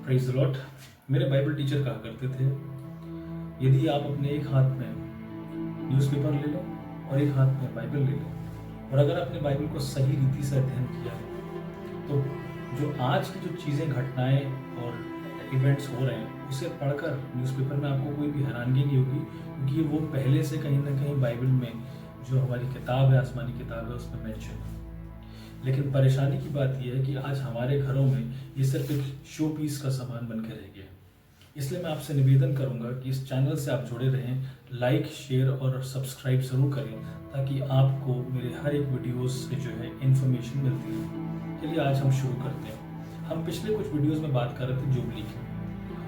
Praise the Lord. मेरे Bible teacher कहा करते थे, यदि आप अपने एक हाथ में न्यूज़पेपर ले लो और एक हाथ में बाइबल ले लो, और अगर आपने बाइबल को सही रीति से अध्ययन किया है, तो जो आज की जो चीज़ें, घटनाएं और इवेंट्स हो रहे हैं, उसे पढ़कर न्यूज़पेपर में आपको कोई भी हैरानगी नहीं होगी, क्योंकि वो पहले से कहीं ना कहीं बाइबल में जो हमारी किताब है, आसमानी किताब है, उसमें मेंशन है। लेकिन परेशानी की बात यह है कि आज हमारे घरों में ये सिर्फ एक शो पीस का सामान बन के रह गया है। इसलिए मैं आपसे निवेदन करूंगा कि इस चैनल से आप जुड़े रहें, लाइक, शेयर और सब्सक्राइब ज़रूर करें, ताकि आपको मेरे हर एक वीडियोस से जो है इन्फॉर्मेशन मिलती है। चलिए आज हम शुरू करते हैं। हम पिछले कुछ वीडियोस में बात कर रहे थे जुबली की,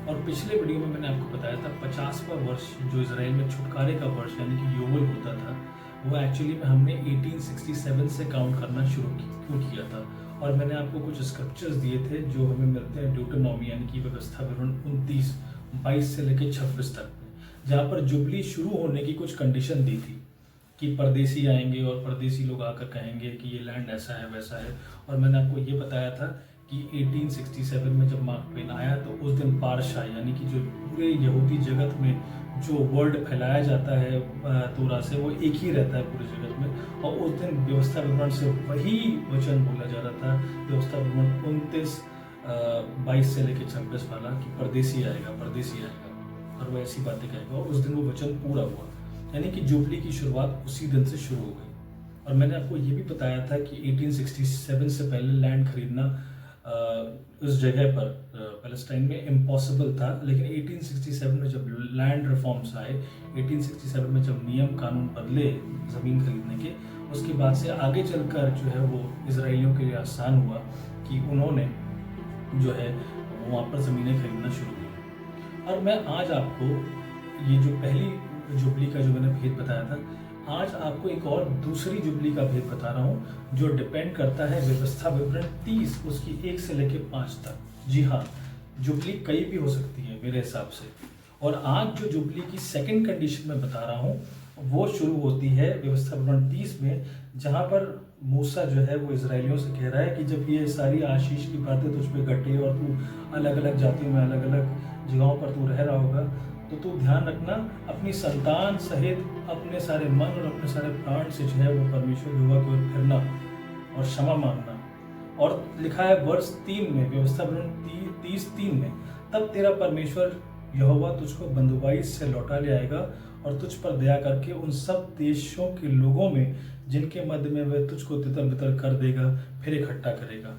और पिछले वीडियो में मैंने आपको बताया था 50वां वर्ष जो इजराइल में छुटकारे का वर्ष यानी कि योबल होता था, वो एक्चुअली में हमने 1867 से काउंट करना शुरू क्यों किया था। और मैंने आपको कुछ स्क्रिप्चर्स दिए थे जो हमें मिलते हैं ड्यूटोनॉमी यानी कि व्यवस्था विवरण 29:22 से लेकर 26 तक में, जहाँ पर जुबली शुरू होने की कुछ कंडीशन दी थी कि परदेसी आएंगे और परदेसी लोग आकर कहेंगे कि ये लैंड ऐसा है वैसा है। और मैंने आपको ये बताया था कि 1867 में जब मार्क ट्वेन आया तो उस दिन पारशा यानी कि जो पूरे यहूदी जगत में जो वर्ड फैलाया जाता है तोरा से, वो एक ही रहता है पूरे जगत में। और उस दिन व्यवस्था विवरण से वही वचन बोला जा रहा था, व्यवस्था विवरण 29:22 से लेकर 26 वाला, कि परदेसी आएगा और वो ऐसी बातें कहेगा। और उस दिन वो वचन पूरा हुआ, यानी कि जुबली की शुरुआत उसी दिन से शुरू हो गई। और मैंने आपको ये भी बताया था कि 1867 से पहले लैंड खरीदना उस जगह पर पैलेस्टाइन में इम्पॉसिबल था। लेकिन 1867 में जब लैंड रिफॉर्म्स आए, 1867 में जब नियम कानून बदले ज़मीन खरीदने के, उसके बाद से आगे चलकर जो है वो इजराइलियों के लिए आसान हुआ कि उन्होंने जो है वहाँ पर ज़मीनें खरीदना शुरू की। और मैं आज आपको ये जो पहली जुबली का जो मैंने भेद बताया था, आज आपको एक और दूसरी जुबली का भेद बता रहा हूँ जो डिपेंड करता है व्यवस्था विवरण 30 उसकी 1 से लेकर 5 तक। जी हाँ, जुबली कई भी हो सकती है मेरे हिसाब से। और आज जो जुबली की सेकंड कंडीशन में बता रहा हूँ वो शुरू होती है व्यवस्था विवरण 30 में, जहाँ पर मूसा जो है वो इजरायलियों से कह रहा है कि जब ये सारी आशीष की बातें तुझ पे घटे और तू अलग अलग जातियों में, अलग अलग जगहों पर तू रह रहा होगा, तो तू ध्यान रखना, अपनी संतान सहित अपने सारे मन और अपने सारे प्राण से जो है वो परमेश्वर यहोवा की ओर फिरना और क्षमा मांगना। और लिखा है वर्ष 3 में, व्यवस्था विवरण 30:3 में, तब तेरा परमेश्वर यहोवा तुझको बंदुआई से लौटा ले आएगा और तुझ पर दया करके उन सब देशों के लोगों में जिनके मध्य में वह तुझको तितर बितर कर देगा फिर इकट्ठा करेगा।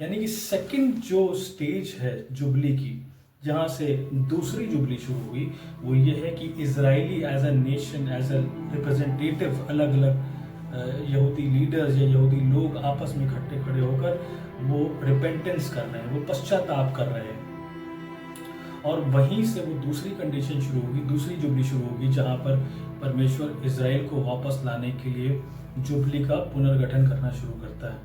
यानी कि सेकंड जो स्टेज है जुबली की, जहाँ से दूसरी जुबली शुरू हुई, वो ये है कि Israeli as a nation, as a representative, अलग अलग यहूदी लीडर्स या यहूदी लोग आपस में इकट्ठे खड़े होकर वो रिपेंटेंस कर रहे हैं, वो पश्चाताप कर रहे हैं। और वहीं से वो दूसरी कंडीशन शुरू होगी, दूसरी जुबली शुरू होगी, जहाँ पर परमेश्वर इजराइल को वापस लाने के लिए जुबली का पुनर्गठन करना शुरू करता है।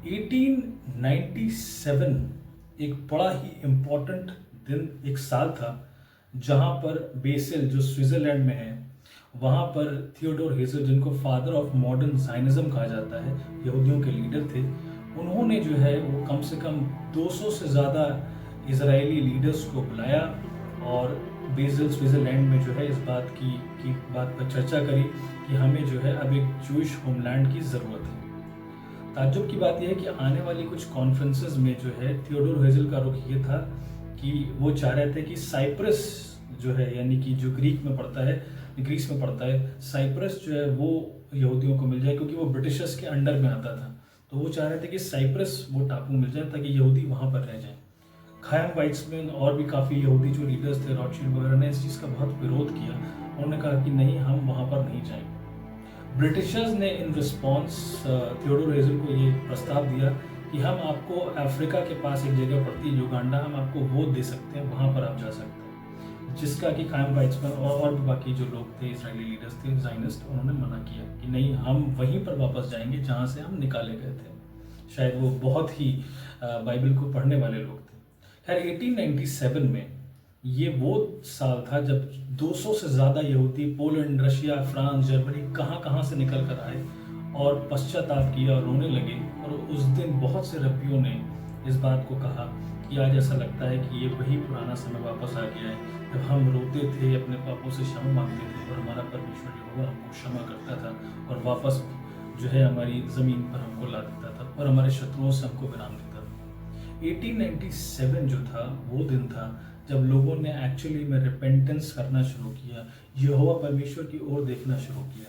1897 एक बड़ा ही इम्पोर्टेंट दिन, एक साल था, जहाँ पर बेसेल जो स्विट्जरलैंड में है, वहाँ पर थियोडोर हेजल, जिनको फादर ऑफ मॉडर्न जाइनिज्म कहा जाता है, यहूदियों के लीडर थे, उन्होंने जो है वो कम से कम 200 से ज़्यादा इजरायली लीडर्स को बुलाया और बेसेल स्विट्जरलैंड में जो है इस बात की बात पर चर्चा करी कि हमें जो है अब एक जूइश होमलैंड की ज़रूरत है। ताज्जुब की बात यह है कि आने वाली कुछ कॉन्फ्रेंसेस में जो है थियोडोर हेजल का रुख ये था कि वो चाह रहे थे कि साइप्रस जो है, यानी कि जो ग्रीस में पड़ता है, साइप्रस जो है वो यहूदियों को मिल जाए, क्योंकि वो ब्रिटिशर्स के अंडर में आता था। तो वो चाह रहे थे कि साइप्रस वो टापू मिल जाए ताकि यहूदी वहाँ पर रह जाएं। खायम वाइट्समैन और भी काफ़ी यहूदी जो लीडर्स थे, रॉथशील्ड वगैरह, ने इस चीज़ का बहुत विरोध किया। उन्होंने कहा कि नहीं, हम वहाँ पर नहीं जाएंगे। ब्रिटिशर्स ने इन रिस्पॉन्स थियोडोर हेजल को ये प्रस्ताव दिया कि हम आपको अफ्रीका के पास एक जगह पड़ती है युगांडा, हम आपको वो दे सकते हैं, वहाँ पर आप जा सकते हैं। जिसका कि खायम वाइट्समैन और भी बाकी जो लोग थे, इजरायली लीडर्स थे, जाइनिस्ट, उन्होंने मना किया कि नहीं, हम वहीं पर वापस जाएंगे जहाँ से हम निकाले गए थे। शायद वो बहुत ही बाइबल को पढ़ने वाले लोग थे। खैर 1897 में ये वो साल था जब 200 से ज़्यादा यहूदी पोलैंड, रशिया, फ्रांस, जर्मनी, कहाँ से निकल कर आए और पश्चाताप किया और रोने लगे। और उस दिन बहुत से रब्बियों ने इस बात को कहा कि आज ऐसा लगता है कि ये वही पुराना समय वापस आ गया है जब हम रोते थे, अपने पापों से क्षमा मांगते थे और हमारा परमेश्वर यहोवा हमको क्षमा करता था और वापस जो है हमारी ज़मीन पर हमको ला देता था और हमारे शत्रुओं से हमको विराम देता था। 1897 जो था वो दिन था जब लोगों ने एक्चुअली में रिपेंटेंस करना शुरू किया, यहोवा परमेश्वर की ओर देखना शुरू किया।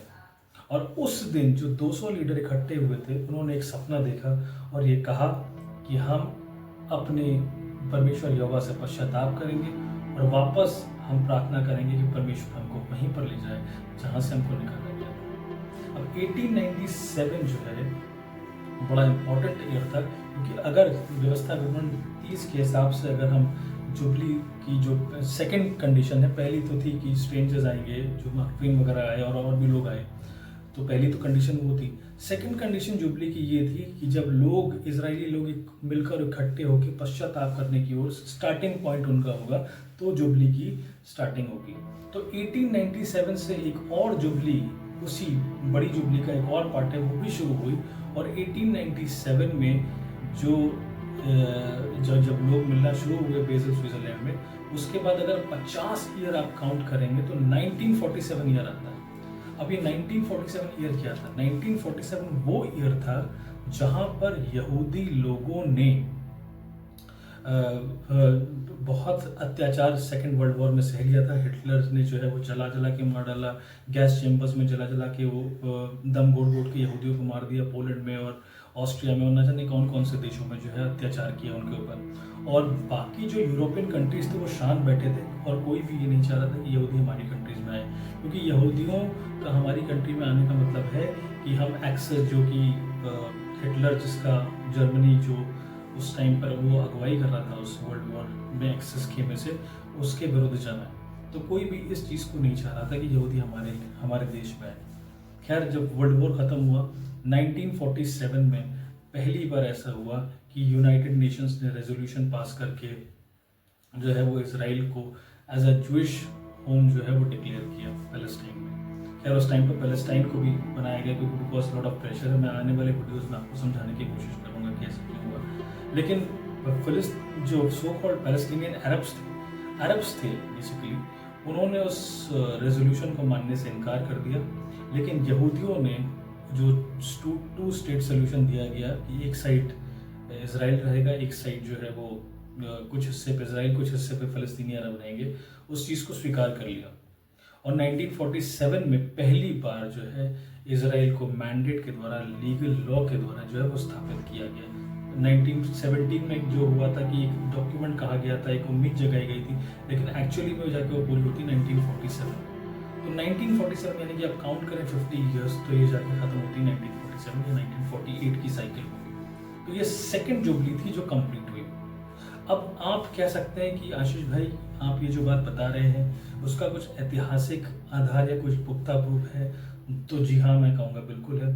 और उस दिन जो 200 लीडर इकट्ठे हुए थे, उन्होंने एक सपना देखा और ये कहा कि हम अपने परमेश्वर यहोवा से पश्चाताप करेंगे और वापस हम प्रार्थना करेंगे कि परमेश्वर हमको वहीं पर ले जाए जहाँ से हमको निकाला गया था। अब 1897 जो है बड़ा इम्पोर्टेंट ईयर था, क्योंकि अगर व्यवस्था विवरण 30 के हिसाब से अगर हम जुबली की जो सेकंड कंडीशन है, पहली तो थी कि स्ट्रेंजर्स आएंगे, जो महक्रीम वगैरह आए और भी लोग आए, तो पहली तो कंडीशन वो थी। सेकंड कंडीशन जुबली की ये थी कि जब लोग इजरायली लोग मिलकर इकट्ठे होकर पश्चाताप करने की ओर स्टार्टिंग पॉइंट उनका होगा, तो जुबली की स्टार्टिंग होगी। तो 1897 से एक और जुबली, उसी बड़ी जुबली का एक और पार्ट है, वो भी शुरू हुई। और 1897 में जब लोग मिलना शुरू हुए बेज़ल स्विट्जरलैंड में, उसके बाद अगर 50 ईयर आप काउंट करेंगे तो 1947 ईयर आता है। अब ये 1947 ईयर क्या था? 1947 वो ईयर था जहां पर यहूदी लोगों ने बहुत अत्याचार सेकेंड वर्ल्ड वॉर में सह लिया था। हिटलर ने जो है वो जला जला के मार डाला, गैस चैम्बर्स में जला जला के वो दम घोट घोट के यहूदियों को मार दिया। पोलैंड में और ऑस्ट्रिया में और न जाने कौन कौन से देशों में जो है अत्याचार किया उनके ऊपर। और बाकी जो यूरोपियन कंट्रीज थे वो शांत बैठे थे और कोई भी ये नहीं चाह रहा था कि यहूदी हमारी कंट्रीज में आए, क्योंकि यहूदियों का हमारी कंट्री में आने का मतलब है कि हम एक्सेस, जो कि हिटलर जिसका जर्मनी जो उस टाइम पर वो अगुवाई कर रहा था उस वर्ल्ड वॉर में एक्सेस खेमे से, उसके विरुद्ध जाना है। तो कोई भी इस चीज़ को नहीं चाह रहा था कि यहूदी हमारे देश में आए। खैर, जब वर्ल्ड वॉर ख़त्म हुआ 1947 में पहली बार ऐसा हुआ कि यूनाइटेड नेशंस ने रेजोल्यूशन पास करके जो है वो इसराइल को एज अ जूइश होम जो है वो डिक्लेयर किया पैलेस्टाइन में। खैर, उस टाइम पर पैलेस्टाइन को भी बनाया गया क्योंकि बिकॉज लॉट ऑफ प्रेशर है। मैं आने वाले वीडियोज़ में आपको समझाने की कोशिश करूँगा कि ऐसा क्यों हुआ। लेकिन जो सो कॉल्ड पैलेस्टीनियन अरब्स थे बेसिकली, उन्होंने उस रेजोल्यूशन को मानने से इनकार कर दिया। लेकिन यहूदियों ने जो टू स्टेट सोल्यूशन दिया गया कि एक साइड इसराइल रहेगा, एक साइड जो है वो कुछ हिस्से पे इसराइल, कुछ हिस्से पे फ़लस्तीनी अरब रहेंगे, उस चीज़ को स्वीकार कर लिया। और 1947 में पहली बार जो है इसराइल को मैंडेट के द्वारा, लीगल लॉ के द्वारा जो है वो स्थापित किया गया। 1917 में जो हुआ था कि एक डॉक्यूमेंट कहा गया था, एक उम्मीद जगाई गई थी, लेकिन एक्चुअली में जाके वो पूरी होती 1947। तो 1947 यानी कि आप काउंट करें 50 ईयर्स, तो ये जाके खत्म होती 1947 या 1948 की साइकिल होगी। तो ये सेकंड जुबली थी जो कंप्लीट हुई। अब आप कह सकते हैं कि आशीष भाई, आप ये जो बात बता रहे हैं उसका कुछ ऐतिहासिक आधार या कुछ पुख्ता प्रूफ है? तो जी हाँ, मैं कहूँगा बिल्कुल है।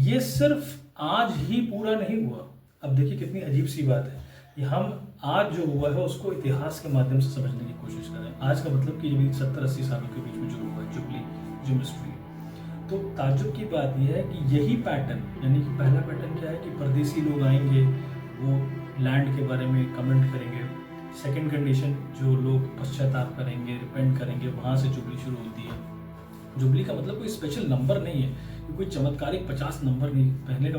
ये सिर्फ आज ही पूरा नहीं हुआ। अब देखिए कितनी अजीब सी बात है कि हम आज जो हुआ है उसको इतिहास के माध्यम से समझने की कोशिश करें। आज का मतलब कि 70-80 सालों के बीच में जो हुआ है जुबली, जो मिस्ट्री। तो ताज्जुब की बात यह है कि यही पैटर्न, यानी कि पहला पैटर्न क्या है कि परदेसी लोग आएंगे, वो लैंड के बारे में कमेंट करेंगे। सेकंड कंडीशन, जो लोग पश्चाताप करेंगे, रिपेंट करेंगे, वहाँ से जुबली शुरू होती है। जुबली का मतलब कोई स्पेशल नंबर नहीं है, कोई चमत्कारिक 50 नंबर नहीं। कहने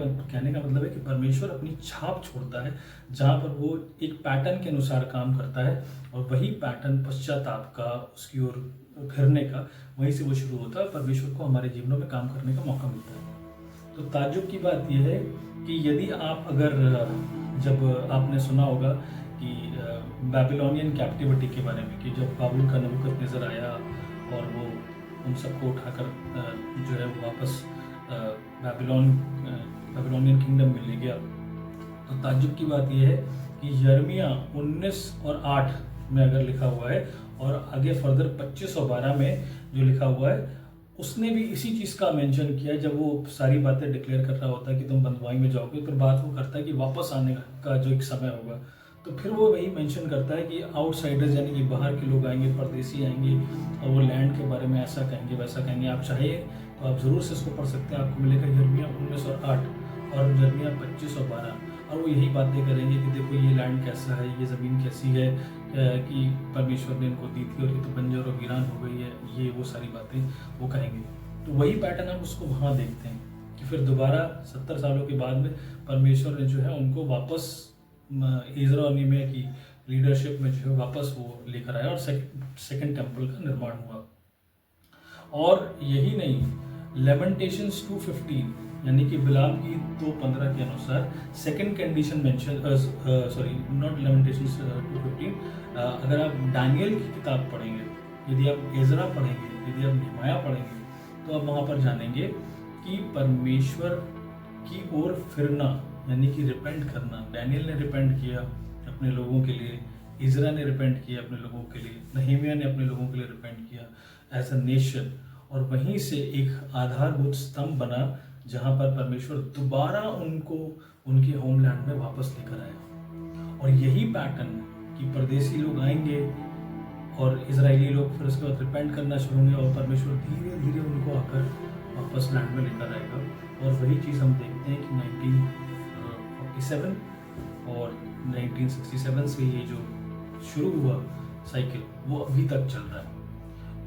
का मतलब है कि परमेश्वर अपनी छाप छोड़ता है जहाँ पर वो एक पैटर्न के अनुसार काम करता है, और वही पैटर्न पश्चाताप का, उसकी ओर फिरने का, वहीं से वो शुरू होता है। परमेश्वर को हमारे जीवनों में काम करने का मौका मिलता है। तो ताज्जुब की बात यह है कि यदि आप जब आपने सुना होगा कि बेबीलोनियन कैप्टिविटी के बारे में, कि जब बाबुल का नबूकदनेस्सर आया और वो उन सबको उठाकर जो है वो वापस बेबीलोनियन किंगडम में ले गया, तो ताज्जुब की बात यह है कि यिर्मयाह 19 और 8 में अगर लिखा हुआ है, और आगे फर्दर 25 और 12 में जो लिखा हुआ है, उसने भी इसी चीज़ का मेंशन किया। जब वो सारी बातें डिक्लेयर कर रहा होता है कि तुम बंधुआई में जाओगे, फिर बात वो करता है कि वापस आने का जो एक समय होगा, तो फिर वो वही मेंशन करता है कि आउटसाइडर्स, यानी कि बाहर के लोग आएंगे, परदेसी आएंगे, और वो लैंड के बारे में ऐसा कहेंगे, वैसा कहेंगे। आप चाहे तो आप ज़रूर से इसको पढ़ सकते हैं, आपको मिलेगा यिर्मयाह 19 और 8। और यिर्मयाह 25 और 12, और वो यही बातें करेंगे कि देखो ये लैंड कैसा है, ये ज़मीन कैसी है कि परमेश्वर ने इनको दी थी और ये तो बंजर और वीरान हो गई है, ये वो सारी बातें वो कहेंगे। तो वही पैटर्न हम उसको वहाँ देखते हैं कि फिर दोबारा 70 सालों के बाद में परमेश्वर ने जो है उनको वापस इज़रा और नेहमिया की लीडरशिप में जो है वापस वो लेकर आया और सेकंड टेम्पल का निर्माण हुआ। और यही नहीं, लेमेंटेशंस 2:15 यानी कि बिलाम की 2:15 के अनुसार second condition mention, sorry not limitations 2:15, अगर आप दानियल की किताब पढ़ेंगे, यदि आप इज़रा पढ़ेंगे, यदि आप नेहमिया पढ़ेंगे, तो आप वहाँ पर जानेंगे कि परमेश्वर की ओर फिरना यानी कि रिपेंट करना। डैनियल ने रिपेंट किया अपने लोगों के लिए, इज़रा ने रिपेंट किया अपने लोगों के लिए, नेहमिया ने अपने लोगों के लिए रिपेंट किया एज अ नेशन, और वहीं से एक आधारभूत स्तंभ बना जहाँ पर परमेश्वर दोबारा उनको उनके होमलैंड में वापस लेकर आया। और यही पैटर्न कि परदेसी लोग आएंगे और इजरायली लोग फिर उसके बाद रिपेंट करना शुरू होंगे और परमेश्वर धीरे धीरे उनको आकर वापस लैंड में लेकर आएगा। और वही चीज़ हम देखते हैं कि 1947 और 1967 से ये जो शुरू हुआ साइकिल वो अभी तक चल रहा है।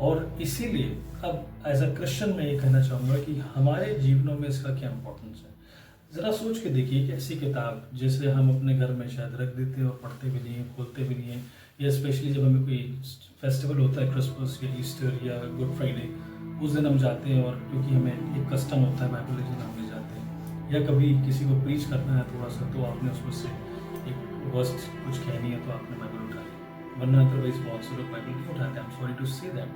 और इसीलिए अब एज अ क्रिश्चियन मैं ये कहना चाहूँगा कि हमारे जीवनों में इसका क्या इम्पोर्टेंस है। ज़रा सोच के देखिए कि ऐसी किताब जैसे हम अपने घर में शायद रख देते हैं और पढ़ते भी नहीं हैं, खोलते भी नहीं हैं, या स्पेशली जब हमें कोई फेस्टिवल होता है, क्रिसमस या ईस्टर या गुड फ्राइडे, उस दिन हम जाते हैं और क्योंकि हमें एक कस्टम होता है बाइबल लेके हम ले जाते हैं, या कभी किसी को प्रीच करना है थोड़ा सा तो आपने उसमें से एक वर्स कुछ कहनी है तो आपने बाइबल उठा ली, वरना अदरवाइज बहुत से लोग बाइबल नहीं उठाते। I am sorry to say that.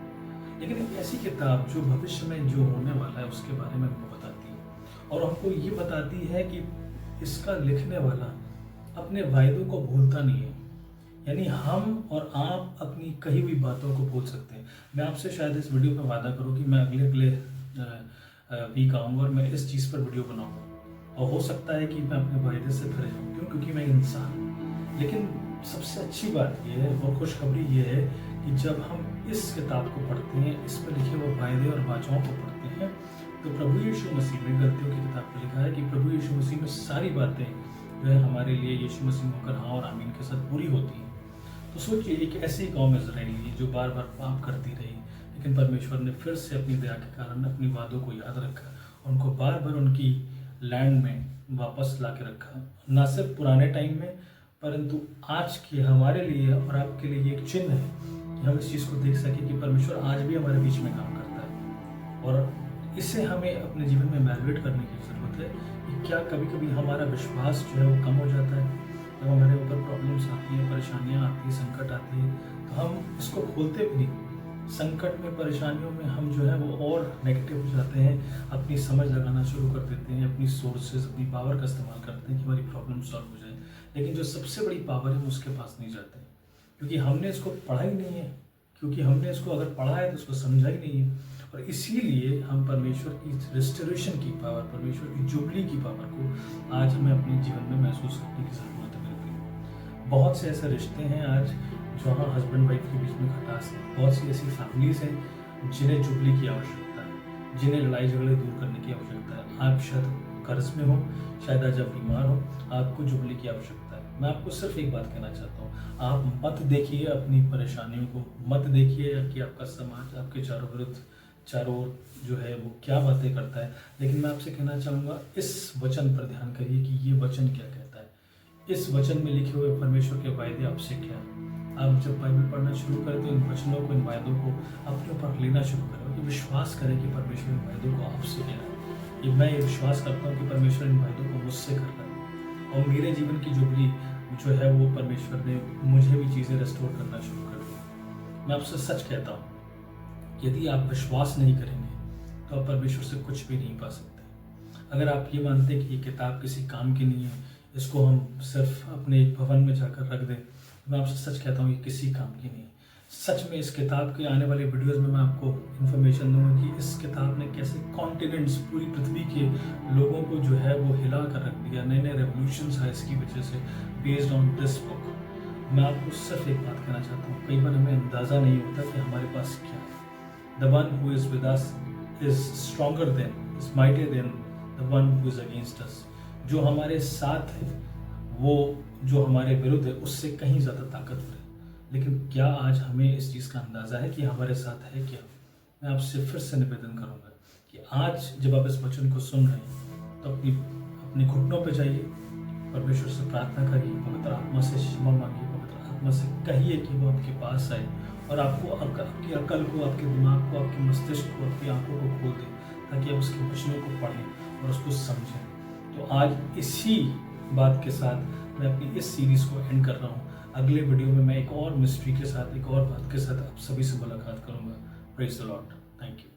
लेकिन एक ऐसी किताब जो भविष्य में जो होने वाला है उसके बारे में हमको बताती है और हमको ये बताती है कि इसका लिखने वाला अपने वायदों को भूलता नहीं है। यानी हम और आप अपनी कही हुई बातों को भूल सकते हैं। मैं आपसे शायद इस वीडियो पर वादा करूं कि मैं अगले वीक आऊँगा और मैं इस चीज़ पर वीडियो बनाऊंगा, और हो सकता है कि मैं अपने वायदे से फिर जाऊँ, क्यों? क्योंकि मैं इंसान हूँ। लेकिन सबसे अच्छी बात यह है और खुशखबरी ये है कि जब हम इस किताब को पढ़ते हैं, इस पर लिखे हुए वायदे और वाचाओं को पढ़ते हैं, तो प्रभु यीशु मसीह में गलतियों की किताब में लिखा है कि प्रभु यीशु मसीह में सारी बातें जो है हमारे लिए यीशु मसीह होकर हाँ और आमीन के साथ पूरी होती हैं। तो सोचिए एक ऐसी कौम इज़राइल जो बार बार पाप करती रही, लेकिन परमेश्वर ने फिर से अपनी दया के कारण अपनी वादों को याद रखा, उनको बार बार उनकी लैंड में वापस ला के रखा। ना सिर्फ पुराने टाइम में, परंतु आज के हमारे लिए और आपके लिए एक चिन्ह है कि हम इस चीज़ को देख सकें कि परमेश्वर आज भी हमारे बीच में काम करता है। और इससे हमें अपने जीवन में इवैल्यूएट करने की ज़रूरत है कि क्या कभी कभी हमारा विश्वास जो है वो कम हो जाता है, जब हमारे ऊपर प्रॉब्लम्स आती हैं, परेशानियाँ आती हैं, संकट आती है, तो हम इसको खोलते भी नहीं। संकट में, परेशानियों में हम जो है वो और नेगेटिव हो जाते हैं, अपनी समझ लगाना शुरू कर देते हैं, अपनी सोर्सेज, अपनी पावर का इस्तेमाल करते हैं कि हमारी प्रॉब्लम सॉल्व हो जाए। लेकिन जो सबसे बड़ी पावर है हम उसके पास नहीं जाते, क्योंकि हमने इसको पढ़ा ही नहीं है, क्योंकि हमने इसको अगर पढ़ा है तो उसको समझा ही नहीं है। और इसीलिए हम परमेश्वर की रिस्टोरेशन की पावर, परमेश्वर की जुबली की पावर को आज हमें अपने जीवन में महसूस करने की ज़रूरत है। बहुत से ऐसे रिश्ते हैं आज जहाँ हस्बैंड वाइफ के बीच में खटास है, बहुत सी ऐसी फैमिलीज हैं जिन्हें जुबली की आवश्यकता है, जिन्हें लड़ाई झगड़े दूर करने की आवश्यकता है। आप शायद कर्ज में हो, शायद आज आप बीमार हो, आपको जुबली की आवश्यकता है। मैं आपको सिर्फ एक बात कहना चाहता हूँ, आप मत देखिए अपनी परेशानियों को, मत देखिए कि आपका समाज आपके चारों ओर जो है वो क्या बातें करता है, लेकिन मैं आपसे कहना चाहूँगा इस वचन पर ध्यान करिए कि ये वचन क्या कहता है। इस वचन में लिखे हुए परमेश्वर के वायदे आपसे क्या है। आप जब बाइबल पढ़ना शुरू करें तो इन वचनों को, इन वायदों को अपने ऊपर लेना शुरू करें, ये विश्वास करें कि परमेश्वर इन वायदों को आपसे ले रहा है। ये मैं ये विश्वास करता हूँ कि परमेश्वर इन वायदों को मुझसे कर रहा है, और मेरे जीवन की जुबली जो है वो परमेश्वर ने मुझे भी चीज़ें रेस्टोर करना शुरू कर दी। मैं आपसे सच कहता हूँ, यदि आप विश्वास नहीं करेंगे तो आप परमेश्वर से कुछ भी नहीं पा सकते। अगर आप ये मानते कि ये किताब किसी काम की नहीं है, इसको हम सिर्फ अपने एक भवन में जाकर रख दें, तो मैं आपसे सच कहता हूँ ये किसी काम की नहीं है। सच में इस किताब के आने वाले वीडियोस में मैं आपको इन्फॉर्मेशन दूंगा कि इस किताब ने कैसे कॉन्टिनेंट्स, पूरी पृथ्वी के लोगों को जो है वो हिला कर रख दिया, नए नए रेवोल्यूशंस है इसकी वजह से, बेस्ड ऑन दिस बुक। मैं आपको सिर्फ एक बात कहना चाहता हूँ, कई बार हमें अंदाज़ा नहीं होता कि हमारे पास क्या है। The one who is with us is stronger than, is mightier than the one who is against us. जो हमारे साथ है वो जो हमारे विरुद्ध है उससे कहीं ज़्यादा ताकतवर है। लेकिन क्या आज हमें इस चीज़ का अंदाज़ा है कि हमारे साथ है क्या? मैं आपसे फिर से निवेदन करूंगा कि आज जब आप इस वचन को सुन रहे हैं तो अपनी घुटनों पे जाइए, परमेश्वर से प्रार्थना करिए, पवित्र आत्मा से क्षमा मांगिए, पवित्र आत्मा से कहिए कि वो आपके पास आए और आपको आपकी अकल को, आपके दिमाग को, आपके मस्तिष्क को, आपकी आंखों को खोल दे, ताकि आप उसके वचनों को पढ़ें और उसको समझें। तो आज इसी बात के साथ मैं अपनी इस सीरीज़ को एंड कर रहा हूँ। अगले वीडियो में मैं एक और मिस्ट्री के साथ, एक और बात के साथ आप सभी से मुलाकात करूँगा। Praise the Lord. Thank you.